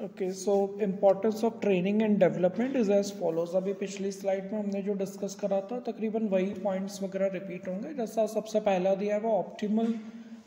Okay, so importance of training and development is as follows. अभी पिछली slide में हमने जो डिस्कस करा था तकरीबन वही पॉइंट्स वगैरह रिपीट होंगे। जैसा सबसे पहला दिया है वो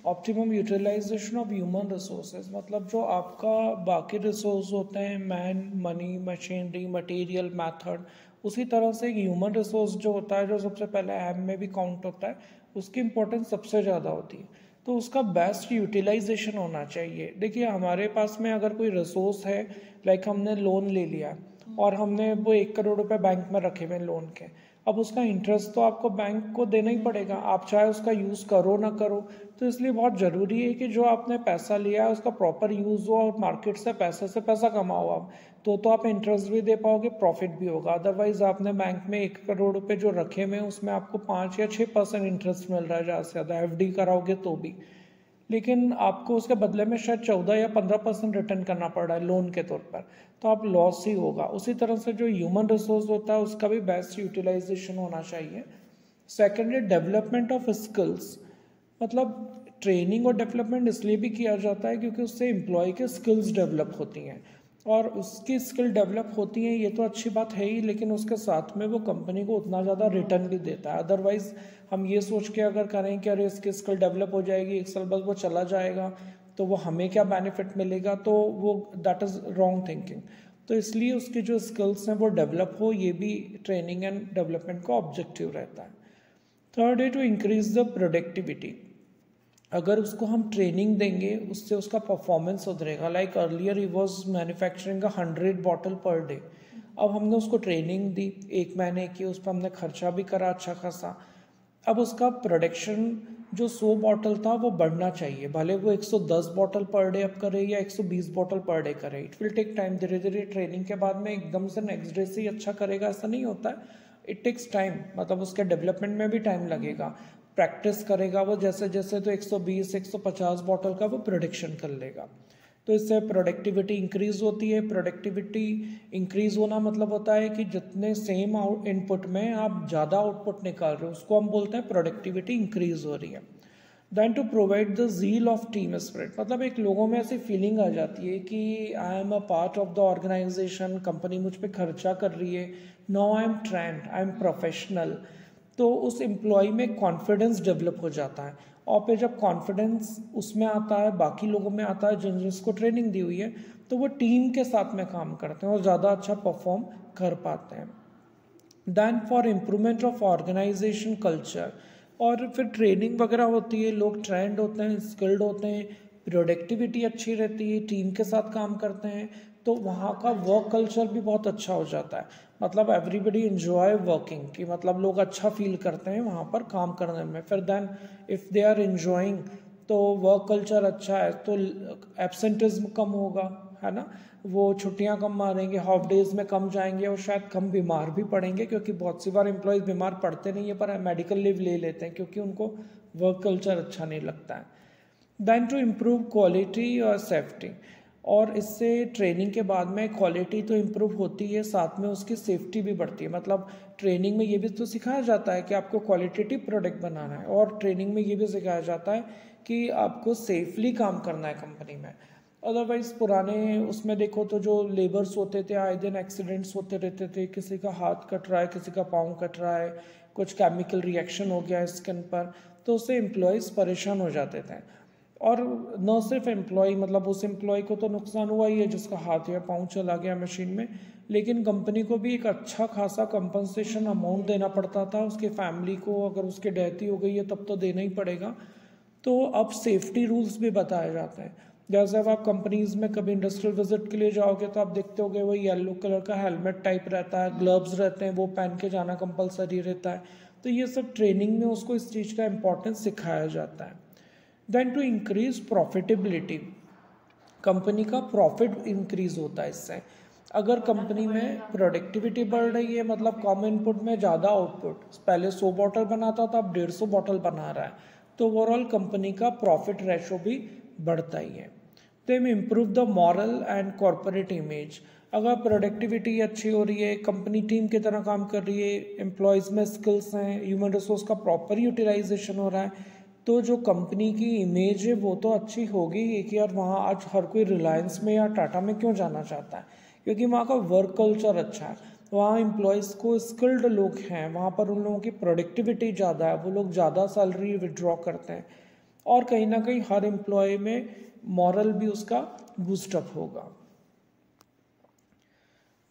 optimum utilisation of human resources, मतलब जो आपका बाकी रिसोर्स होते हैं, man, money, machinery, material, method, उसी तरह से एक ह्यूमन रिसोर्स जो होता है, जो सबसे पहले एम में भी काउंट होता है, उसकी इंपॉर्टेंस सबसे ज़्यादा होती है। तो उसका बेस्ट यूटिलाइजेशन होना चाहिए। देखिए, हमारे पास में अगर कोई रिसोर्स है, लाइक हमने लोन ले लिया और हमने वो 1 करोड़ रुपए बैंक में रखे हुए लोन के, अब उसका इंटरेस्ट तो आपको बैंक को देना ही पड़ेगा, आप चाहे उसका यूज़ करो ना करो। तो इसलिए बहुत ज़रूरी है कि जो आपने पैसा लिया है उसका प्रॉपर यूज़ हो और मार्केट से पैसा कमाओ आप। तो आप इंटरेस्ट भी दे पाओगे, प्रॉफिट भी होगा। अदरवाइज आपने बैंक में 1 करोड़ रुपए जो रखे हुए हैं उसमें आपको 5 या 6% इंटरेस्ट मिल रहा है, ज़्यादा से ज़्यादा एफडी कराओगे तो भी, लेकिन आपको उसके बदले में शायद 14 या 15% रिटर्न करना पड़ रहा है लोन के तौर पर, तो आप लॉस ही होगा। उसी तरह से जो ह्यूमन रिसोर्स होता है उसका भी बेस्ट यूटिलाइजेशन होना चाहिए। सेकेंड है डेवलपमेंट ऑफ स्किल्स, मतलब ट्रेनिंग और डेवलपमेंट इसलिए भी किया जाता है क्योंकि उससे एम्प्लॉय के स्किल्स डेवलप होती हैं, और उसकी स्किल डेवलप होती हैं ये तो अच्छी बात है ही, लेकिन उसके साथ में वो कंपनी को उतना ज़्यादा रिटर्न भी देता है। अदरवाइज हम ये सोच के अगर करें कि अरे इसकी स्किल डेवलप हो जाएगी, 1 साल बाद वो चला जाएगा तो वो हमें क्या बेनिफिट मिलेगा, तो वो दैट इज़ रॉन्ग थिंकिंग। तो इसलिए उसकी जो स्किल्स हैं वो डेवलप हो, ये भी ट्रेनिंग एंड डेवलपमेंट का ऑब्जेक्टिव रहता है। थर्ड है टू इंक्रीज द प्रोडक्टिविटी। अगर उसको हम ट्रेनिंग देंगे उससे उसका परफॉर्मेंस सुधरेगा। Like earlier he was manufacturing 100 bottle per day, अब हमने उसको ट्रेनिंग दी 1 महीने की, उस पर हमने खर्चा भी करा अच्छा खासा। अब उसका प्रोडक्शन जो 100 बॉटल था वो बढ़ना चाहिए, भले वो 110 बॉटल पर डे अब करे या 120 बॉटल पर डे करे, इट विल टेक टाइम। धीरे धीरे ट्रेनिंग के बाद में एकदम से नेक्स्ट डे से ही अच्छा करेगा ऐसा नहीं होता है, इट टेक्स टाइम, मतलब उसके डेवलपमेंट में भी टाइम लगेगा। प्रैक्टिस करेगा वो जैसे जैसे तो 120 150 बॉटल का वो प्रोडक्शन कर लेगा। तो इससे प्रोडक्टिविटी इंक्रीज होती है। प्रोडक्टिविटी इंक्रीज होना मतलब होता है कि जितने सेम इनपुट में आप ज़्यादा आउटपुट निकाल रहे हो उसको हम बोलते हैं प्रोडक्टिविटी इंक्रीज हो रही है। Then to provide the zeal of team spirit, मतलब एक लोगों में ऐसी फीलिंग आ जाती है कि I am a part of the organisation, company मुझ पर खर्चा कर रही है, no I am trained, I am professional. तो उस एम्प्लॉय में कॉन्फिडेंस डेवलप हो जाता है, और फिर जब कॉन्फिडेंस उसमें आता है, बाकी लोगों में आता है जिन जिसको ट्रेनिंग दी हुई है, तो वो टीम के साथ में काम करते हैं और ज़्यादा अच्छा परफॉर्म कर पाते हैं। Then for improvement of organisation culture, और फिर ट्रेनिंग वगैरह होती है, लोग ट्रेंड होते हैं, स्किल्ड होते हैं, प्रोडक्टिविटी अच्छी रहती है, टीम के साथ काम करते हैं, तो वहाँ का वर्क कल्चर भी बहुत अच्छा हो जाता है। मतलब एवरीबडी इन्जॉय वर्किंग, कि मतलब लोग अच्छा फील करते हैं वहाँ पर काम करने में। फिर then if they are enjoying तो वर्क कल्चर अच्छा है तो एब्सेंटिज्म कम होगा, है ना, वो छुट्टियां कम मारेंगे, हाफ डेज में कम जाएंगे और शायद कम बीमार भी पड़ेंगे, क्योंकि बहुत सी बार एम्प्लॉयज़ बीमार पड़ते नहीं है पर मेडिकल लीव ले लेते हैं क्योंकि उनको वर्क कल्चर अच्छा नहीं लगता है। देन टू इम्प्रूव क्वालिटी और सेफ्टी, और इससे ट्रेनिंग के बाद में क्वालिटी तो इम्प्रूव होती है, साथ में उसकी सेफ्टी भी बढ़ती है। मतलब ट्रेनिंग में ये भी तो सिखाया जाता है कि आपको क्वालिटेटिव प्रोडक्ट बनाना है, और ट्रेनिंग में ये भी सिखाया जाता है कि आपको सेफली काम करना है कंपनी में। अदरवाइज पुराने उसमें देखो तो जो लेबर्स होते थे आए दिन एक्सीडेंट्स होते रहते थे, किसी का हाथ कट रहा है, किसी का पाँव कट रहा है, कुछ केमिकल रिएक्शन हो गया स्किन पर, तो उससे एम्प्लॉयज़ परेशान हो जाते थे। और न सिर्फ एम्प्लॉय, मतलब उस एम्प्लॉय को तो नुकसान हुआ ही है जिसका हाथ या पाँव चला गया मशीन में, लेकिन कंपनी को भी एक अच्छा खासा कंपनसेशन अमाउंट देना पड़ता था उसके फैमिली को। अगर उसकी डेथ ही हो गई है तब तो देना ही पड़ेगा। तो अब सेफ्टी रूल्स भी बताए जाते हैं। जैसे अब आप कंपनीज में कभी इंडस्ट्रियल विजिट के लिए जाओगे तो आप देखते होगे वो येलो कलर का हेलमेट टाइप रहता है, ग्लव्स रहते हैं, वो पहन के जाना कंपलसरी रहता है। तो ये सब ट्रेनिंग में उसको इस चीज़ का इम्पोर्टेंस सिखाया जाता है। Then to increase profitability, company का प्रॉफिट इंक्रीज होता है इससे। अगर कंपनी में प्रोडक्टिविटी बढ़ रही है, मतलब कम इनपुट में ज़्यादा आउटपुट, पहले 100 बॉटल बनाता था अब 150 बॉटल बना रहा है, तो ओवरऑल कंपनी का प्रॉफिट रेशो भी बढ़ता ही है। Then improve the morale and corporate image, अगर प्रोडक्टिविटी अच्छी हो रही है, कंपनी टीम की तरह काम कर रही है, एम्प्लॉयज़ में स्किल्स हैं, ह्यूमन रिसोर्स का प्रॉपर यूटिलाइजेशन हो रहा है, तो जो कंपनी की इमेज है वो तो अच्छी होगी ही कि यार वहाँ आज हर कोई रिलायंस में या टाटा में क्यों जाना चाहता है, क्योंकि वहाँ का वर्क कल्चर अच्छा है, वहाँ एम्प्लॉयज़ को स्किल्ड लोग हैं, वहाँ पर उन लोगों की प्रोडक्टिविटी ज़्यादा है, वो लोग ज़्यादा सैलरी विड्रॉ करते हैं, और कहीं ना कहीं हर एम्प्लॉय में मॉरल भी उसका बूस्टअप होगा।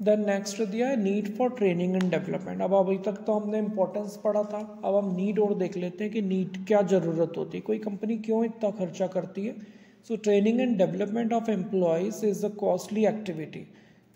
देन नेक्स्ट दिया है need for training and development. अब अभी तक तो हमने इंपॉर्टेंस पढ़ा था, अब हम नीड और देख लेते हैं कि नीड क्या ज़रूरत होती है, कोई कंपनी क्यों इतना खर्चा करती है। So training and development of employees is a costly activity,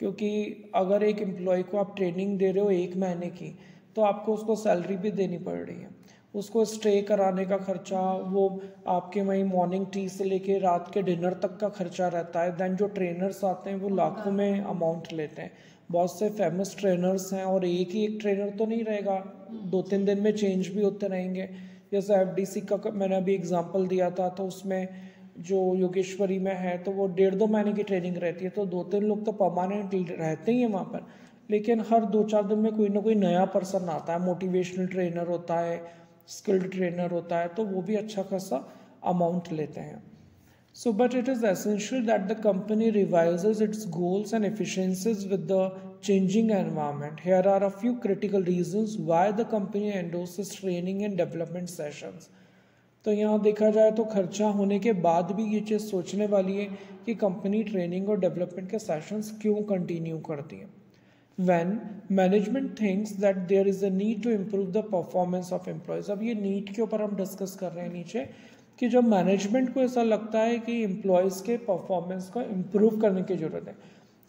क्योंकि अगर एक एम्प्लॉय को आप ट्रेनिंग दे रहे हो 1 महीने की, तो आपको उसको सैलरी भी देनी पड़ रही है, उसको स्टे कराने का खर्चा, वो आपके वहीं मॉर्निंग टी से लेके रात के डिनर तक का खर्चा रहता है। दैन जो ट्रेनर्स आते हैं वो लाखों में अमाउंट लेते हैं, बहुत से फेमस ट्रेनर्स हैं, और एक ही एक ट्रेनर तो नहीं रहेगा, 2-3 दिन में चेंज भी होते रहेंगे। जैसे एफडीसी का मैंने अभी एग्जांपल दिया था, तो उसमें जो योगेश्वरी में है तो वो 1.5-2 महीने की ट्रेनिंग रहती है, तो 2-3 लोग तो परमानेंट रहते ही हैं वहाँ पर, लेकिन हर 2-4 दिन में कोई ना कोई नया पर्सन आता है, मोटिवेशनल ट्रेनर होता है, स्किल्ड ट्रेनर होता है, तो वो भी अच्छा खासा अमाउंट लेते हैं। So, but it is essential that the company revises its goals and efficiencies with the changing environment. Here are a few critical reasons why the company endorses training and development sessions. तो यहाँ देखा जाए तो खर्चा होने के बाद भी ये चीज़ सोचने वाली है कि कंपनी ट्रेनिंग और डेवलपमेंट के सेशंस क्यों कंटिन्यू करती है। When management thinks that there is a need to improve the performance of employees, अब ये नीड के ऊपर हम डिस्कस कर रहे हैं नीचे, कि जब मैनेजमेंट को ऐसा लगता है कि एम्प्लॉयज़ के परफॉर्मेंस को इम्प्रूव करने की ज़रूरत है।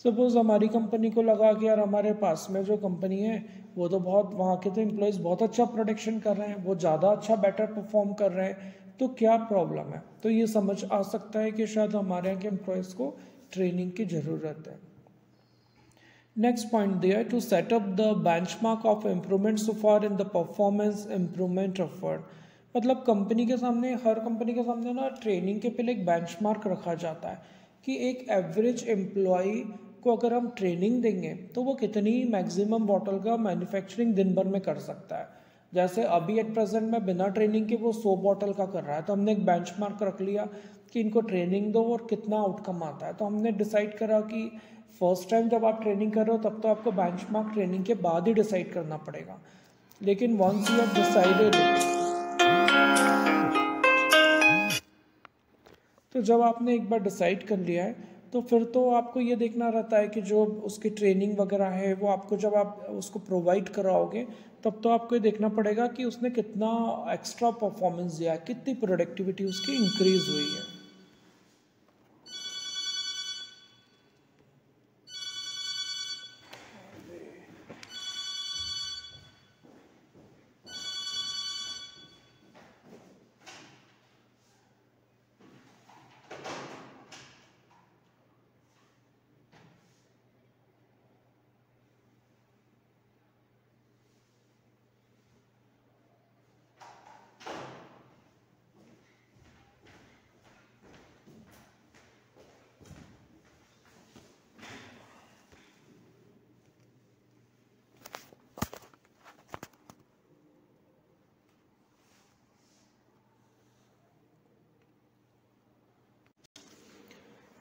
सपोज़ हमारी कंपनी को लगा कि यार हमारे पास में जो कंपनी है वो तो बहुत, वहाँ के तो एम्प्लॉयज़ बहुत अच्छा प्रोडक्शन कर रहे हैं, वो ज़्यादा अच्छा बेटर परफॉर्म कर रहे हैं, तो क्या प्रॉब्लम है। तो ये समझ आ सकता है कि शायद हमारे यहाँ के एम्प्लॉयज़ को ट्रेनिंग की ज़रूरत है। Next point there, to set up the benchmark of improvement so far in the performance improvement effort। मतलब कंपनी के सामने, हर कंपनी के सामने ना ट्रेनिंग के पहले एक बेंचमार्क रखा जाता है कि एक एवरेज एम्प्लॉय को अगर हम ट्रेनिंग देंगे तो वो कितनी मैक्सिमम बॉटल का मैन्युफैक्चरिंग दिन भर में कर सकता है। जैसे अभी एट प्रेजेंट में बिना ट्रेनिंग के वो 100 बॉटल का कर रहा है, तो हमने एक बेंचमार्क रख लिया कि इनको ट्रेनिंग दो और कितना आउटकम आता है। तो हमने डिसाइड करा कि फर्स्ट टाइम जब आप ट्रेनिंग कर रहे हो तब तो आपको बेंचमार्क ट्रेनिंग के बाद ही डिसाइड करना पड़ेगा, लेकिन वंस यू हैव डिसाइडेड, तो जब आपने एक बार डिसाइड कर लिया है तो फिर तो आपको ये देखना रहता है कि जो उसकी ट्रेनिंग वगैरह है वो आपको, जब आप उसको प्रोवाइड कराओगे तब तो आपको ये देखना पड़ेगा कि उसने कितना एक्स्ट्रा परफॉर्मेंस दिया है, कितनी प्रोडक्टिविटी उसकी इंक्रीज हुई है।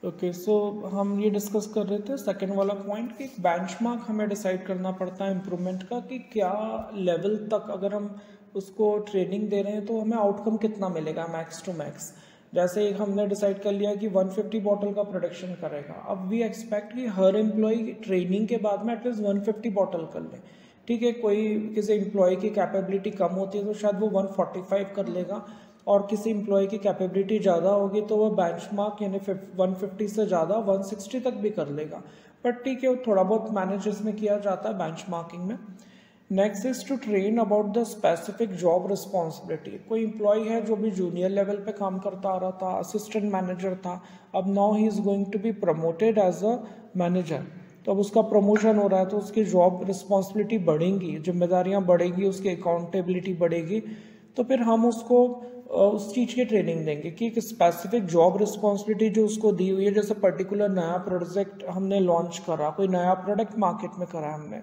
ओके, सो हम ये डिस्कस कर रहे थे सेकंड वाला पॉइंट कि बेंचमार्क हमें डिसाइड करना पड़ता है इम्प्रूवमेंट का, कि क्या लेवल तक अगर हम उसको ट्रेनिंग दे रहे हैं तो हमें आउटकम कितना मिलेगा मैक्स टू मैक्स। जैसे एक हमने डिसाइड कर लिया कि 150 बॉटल का प्रोडक्शन करेगा, अब वी एक्सपेक्ट कि हर एम्प्लॉय ट्रेनिंग के बाद में एटलीस्ट 150 बॉटल कर ले। ठीक है, कोई किसी एम्प्लॉय की कैपेबिलिटी कम होती है तो शायद वो 145 कर लेगा, और किसी एम्प्लॉय की कैपेबिलिटी ज़्यादा होगी तो वो बेंचमार्क यानी 150 से ज़्यादा 160 तक भी कर लेगा। बट ठीक है, वो थोड़ा बहुत मैनेज इसमें किया जाता है बेंचमार्किंग में। Next is to train about the specific job responsibility. कोई एम्प्लॉय है जो भी जूनियर लेवल पे काम करता आ रहा था, असिस्टेंट मैनेजर था, अब now he is going to be promoted as a manager, तो अब उसका प्रमोशन हो रहा है तो उसकी जॉब रिस्पॉन्सिबिलिटी बढ़ेंगी, जिम्मेदारियाँ बढ़ेगी, उसकी अकाउंटेबिलिटी बढ़ेगी, तो फिर हम उसको उस चीज़ की ट्रेनिंग देंगे कि एक स्पेसिफिक जॉब रिस्पॉन्सिबिलिटी जो उसको दी हुई है, जैसे पर्टिकुलर नया प्रोजेक्ट हमने लॉन्च करा, कोई नया प्रोडक्ट मार्केट में करा हमने,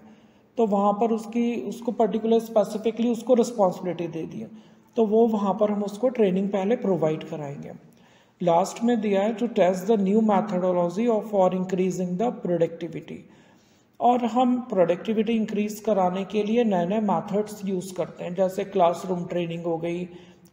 तो वहाँ पर उसको पर्टिकुलर स्पेसिफिकली उसको रिस्पॉन्सिबिलिटी दे दी है। तो वो वहाँ पर हम उसको ट्रेनिंग पहले प्रोवाइड कराएंगे। लास्ट में दिया है to test the new methodology of for increasing the productivity, और हम प्रोडक्टिविटी इंक्रीज कराने के लिए नए नए मैथड्स यूज़ करते हैं, जैसे क्लासरूम ट्रेनिंग हो गई,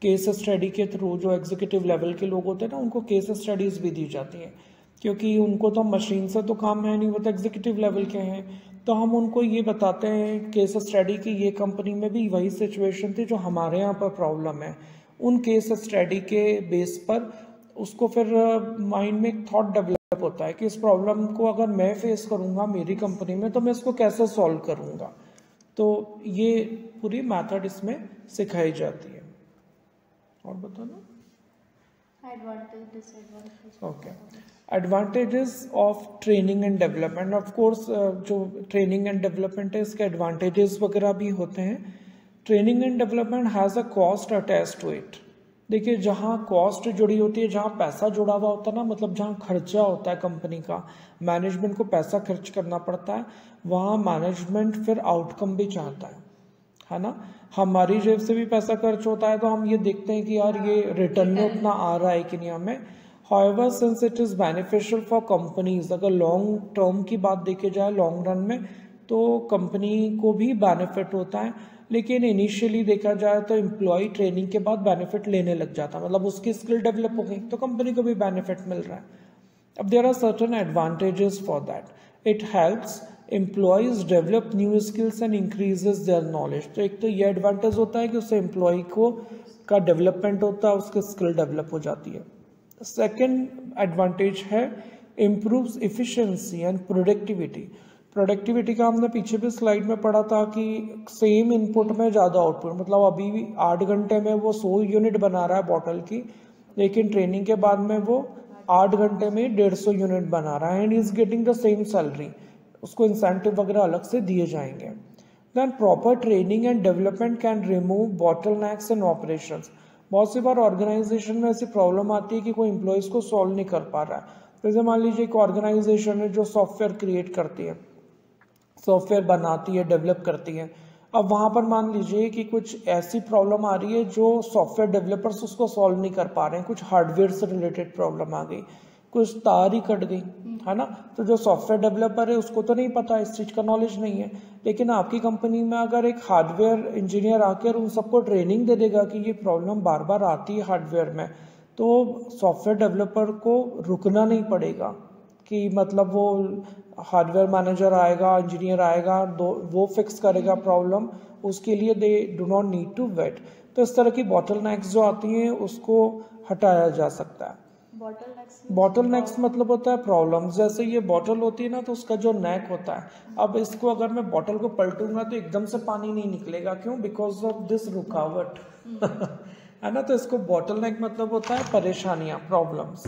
केस स्टडी के थ्रू जो एग्जीक्यूटिव लेवल के लोग होते हैं ना उनको केस स्टडीज़ भी दी जाती हैं, क्योंकि उनको तो मशीन से तो काम है नहीं, वो तो एग्जीक्यूटिव लेवल के हैं, तो हम उनको ये बताते हैं केस स्टडी की ये कंपनी में भी वही सिचुएशन थी जो हमारे यहाँ पर प्रॉब्लम है। उन केस स्टडी के बेस पर उसको फिर माइंड में एक थॉट डेवलप होता है कि इस प्रॉब्लम को अगर मैं फेस करूँगा मेरी कंपनी में तो मैं इसको कैसे सॉल्व करूँगा। तो ये पूरी मेथड इसमें सिखाई जाती है। और बताना advantage disadvantage. Okay, advantages of training and development. Of course जो ट्रेनिंग एंड डेवलपमेंट है इसके एडवांटेजेस वगैरह भी होते हैं। Training and development has a cost attached to it. देखिए, जहाँ कॉस्ट जुड़ी होती है, जहाँ पैसा जुड़ा हुआ होता है ना, मतलब जहाँ खर्चा होता है कंपनी का, मैनेजमेंट को पैसा खर्च करना पड़ता है, वहाँ मैनेजमेंट फिर आउटकम भी चाहता है ना। हमारी जेब से भी पैसा खर्च होता है तो हम ये देखते हैं कि यार ये रिटर्न में उतना आ रहा है कि नहीं हमें। However since it is beneficial for companies, अगर लॉन्ग टर्म की बात देखी जाए लॉन्ग रन में तो कंपनी को भी बेनिफिट होता है, लेकिन इनिशियली देखा जाए तो एम्प्लॉय ट्रेनिंग के बाद बेनिफिट लेने लग जाता है, मतलब उसकी स्किल डेवलप हो गई तो कंपनी को भी बेनिफिट मिल रहा है। अब there are certain advantages for that. It helps employees develop new skills and increases their knowledge. तो एक तो ये एडवांटेज होता है कि उससे एम्प्लॉय को का डेवलपमेंट होता है, उसकी स्किल डेवलप हो जाती है। सेकेंड एडवांटेज है improves efficiency and productivity. Productivity का हमने पीछे भी स्लाइड में पढ़ा था कि सेम इनपुट में ज़्यादा आउटपुट, मतलब अभी भी 8 घंटे में वो 100 यूनिट बना रहा है बॉटल की, लेकिन ट्रेनिंग के बाद में वो 8 घंटे में 150 यूनिट बना रहा है and is getting the same salary. उसको इंसेंटिव वगैरह अलग से दिए जाएंगे। Then proper training and development can remove bottlenecks in operations. बहुत सी बार ऑर्गेनाइजेशन में ऐसी प्रॉब्लम आती है कि कोई एम्प्लॉयज़ को सॉल्व नहीं कर पा रहा है। जैसे मान लीजिए एक ऑर्गेनाइजेशन है जो सॉफ्टवेयर क्रिएट करती है, सॉफ्टवेयर बनाती है, डेवलप करती है। अब वहाँ पर मान लीजिए कि कुछ ऐसी प्रॉब्लम आ रही है जो सॉफ्टवेयर डेवलपर्स उसको सॉल्व नहीं कर पा रहे हैं, कुछ हार्डवेयर से रिलेटेड प्रॉब्लम आ गई, कुछ तार ही कट गई, है ना। तो जो सॉफ्टवेयर डेवलपर है उसको तो नहीं पता, इस चीज़ का नॉलेज नहीं है, लेकिन आपकी कंपनी में अगर एक हार्डवेयर इंजीनियर आकर उन सबको ट्रेनिंग दे देगा कि ये प्रॉब्लम बार बार आती है हार्डवेयर में, तो सॉफ्टवेयर डेवलपर को रुकना नहीं पड़ेगा कि मतलब वो हार्डवेयर मैनेजर आएगा, इंजीनियर आएगा, वो फिक्स करेगा प्रॉब्लम, उसके लिए they do not need to wait. तो इस तरह की बॉटलनेक्स जो आती हैं उसको हटाया जा सकता है। बॉटलनेक्स मतलब होता है प्रॉब्लम। जैसे ये बॉटल होती है ना, तो उसका जो नेक होता है, अब इसको अगर मैं बॉटल को पलटूंगा तो एकदम से पानी नहीं निकलेगा, क्यों? बिकॉज ऑफ दिस रुकावट है ना। तो इसको बॉटलनेक मतलब होता है परेशानियां, प्रॉब्लम्स।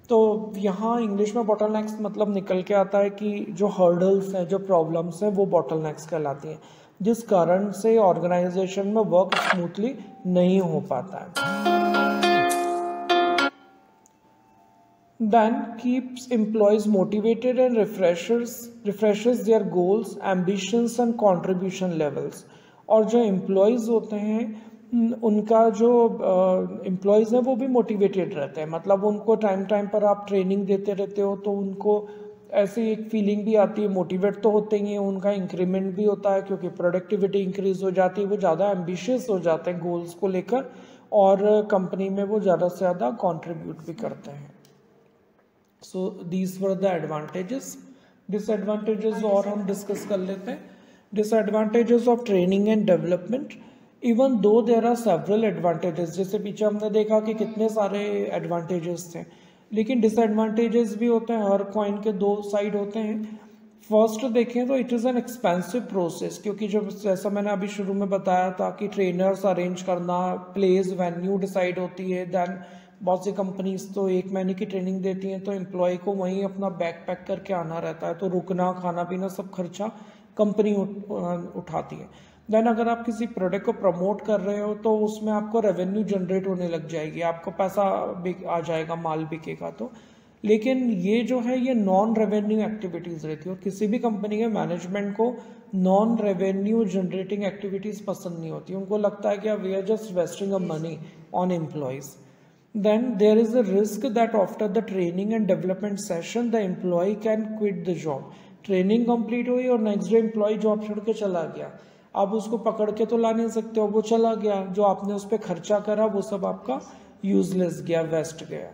तो यहाँ इंग्लिश में बॉटलनेक्स मतलब निकल के आता है कि जो हर्डल्स हैं, जो प्रॉब्लम्स हैं, वो बॉटलनेक्स कहलाती हैं, जिस कारण से ऑर्गेनाइजेशन में वर्क स्मूथली नहीं हो पाता है। Then keeps employees motivated and refreshes their goals, ambitions and contribution levels। और जो एम्प्लॉयज़ होते हैं उनका जो एम्प्लॉयज़ हैं वो भी मोटिवेटेड रहते हैं, मतलब उनको टाइम टाइम पर आप ट्रेनिंग देते रहते हो तो उनको ऐसी एक फीलिंग भी आती है, मोटिवेट तो होते ही हैं, उनका इंक्रीमेंट भी होता है क्योंकि प्रोडक्टिविटी इंक्रीज हो जाती है, वो ज़्यादा एम्बिशियस हो जाते हैं गोल्स को लेकर और कंपनी में वो ज़्यादा से ज़्यादा कॉन्ट्रीब्यूट भी करते हैं। So these were the advantages. Disadvantages और हम डिस्कस कर लेते हैं। Disadvantages of training and development, even though there are several advantages, जैसे पीछे हमने देखा कि कितने सारे advantages थे, लेकिन disadvantages भी होते हैं, हर कॉइन के दो साइड होते हैं। फर्स्ट देखें तो it is an expensive process, क्योंकि जब जैसा मैंने अभी शुरू में बताया था कि ट्रेनर्स अरेंज करना, प्लेस वेन्यू डिसाइड होती है, देन बहुत सी कंपनीज तो 1 महीने की ट्रेनिंग देती हैं तो एम्प्लॉय को वहीं अपना बैग पैक करके आना रहता है, तो रुकना, खाना पीना सब खर्चा कंपनी उठाती है। देन अगर आप किसी प्रोडक्ट को प्रमोट कर रहे हो तो उसमें आपको रेवेन्यू जनरेट होने लग जाएगी, आपको पैसा आ जाएगा, माल बिकेगा। तो लेकिन ये जो है ये नॉन रेवेन्यू एक्टिविटीज़ रहती है, और किसी भी कंपनी के मैनेजमेंट को नॉन रेवेन्यू जनरेटिंग एक्टिविटीज़ पसंद नहीं होती। उनको लगता है कि we are just wasting a money on employees. Then there is a risk that after the training and development session the employee can quit the job. Training complete हुई और next day employ job छोड़ के चला गया। आप उसको पकड़ के तो ला नहीं सकते हो, वो चला गया, जो आपने उस पर खर्चा करा वो सब आपका यूजलेस गया, वेस्ट गया।